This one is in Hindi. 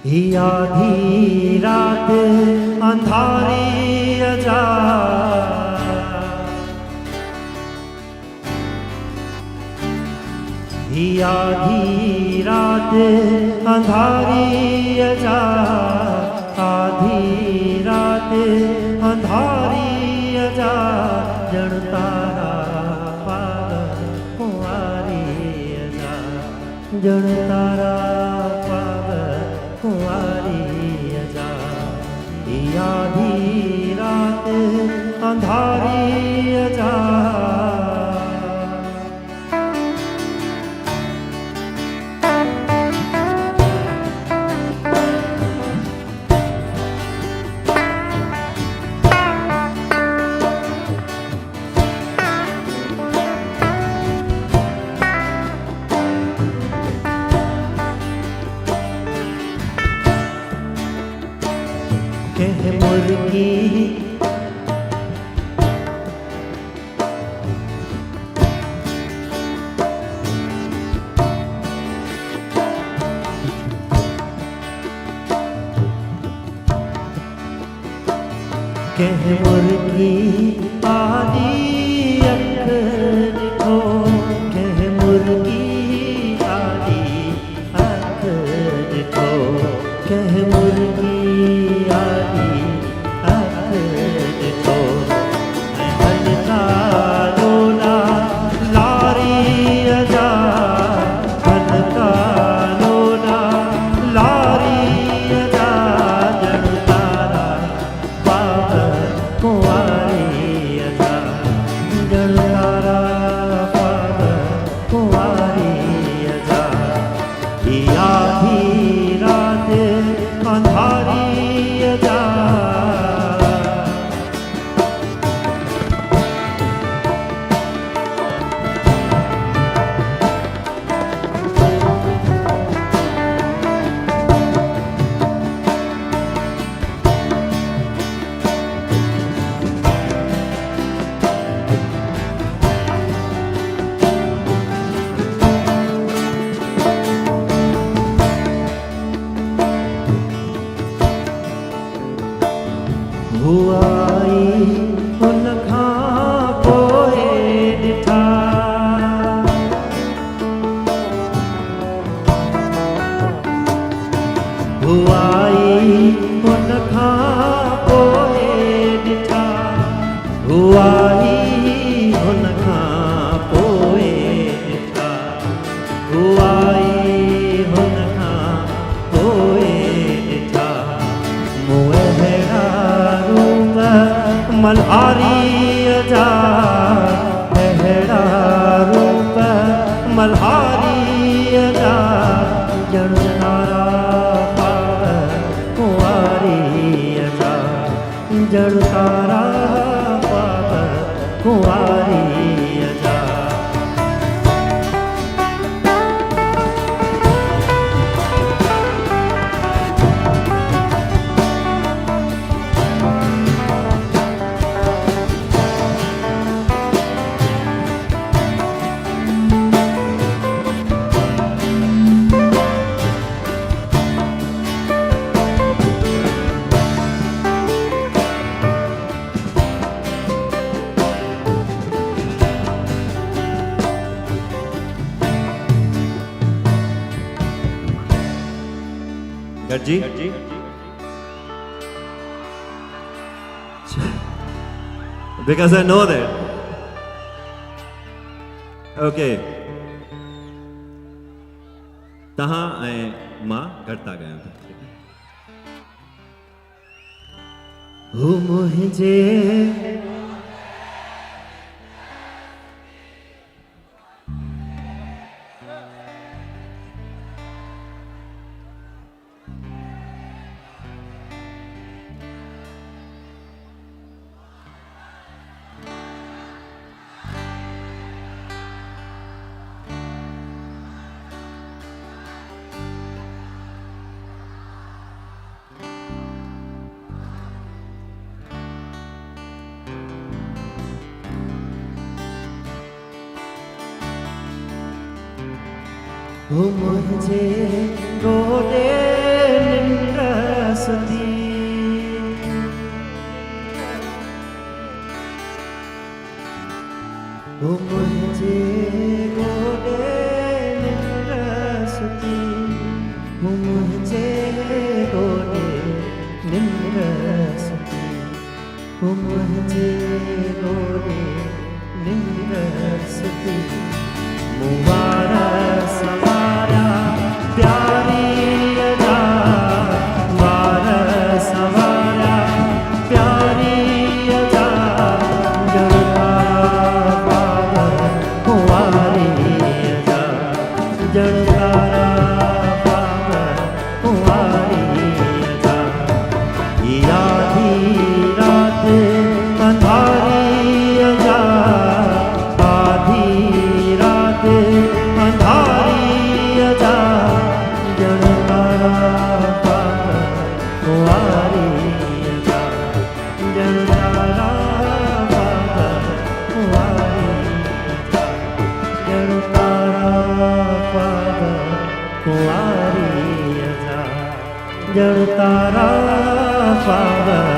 ही आधी रात अंधारी अजा, ही आधी रात अंधारी अजा, आधी रात अंधारी अजा, जड़ तारा पागल कुंवारी अजा, जड़ तारा कुंवारी अजा, आधी रात अंधारी अजा। कह मुर्गी कह मुर्गी आदि अख दिखो, कह मुर्गी आदि अख दिखो, कह मुर्गी हुआई उन खां पोइ ॾिठा, हुआई उन खां पोइ ॾिठा, हुआई उन खां पोइ ॾिठा, हुआई उन खां पोइ ॾिठा, मूं अहिड़ा मल्हारी अजा, अहिड़ा रूप मल्हारी अजा, जड़ तारा पागल कुंवारी अजा, जड़ तारा पागल कुंवारी अजा। जी because I know that. Okay. तहां ऐं मां गॾु गया हू मुझे मुझे गोदे मुझे गोरे निंद्रसती मुझे गोरे निंद्रसती मुवारा सवारा प्यारी अदा वारा सवारा प्यारी अदा जड़ता पावर कुंवारी अदा जड़ता जड़ तारा पावा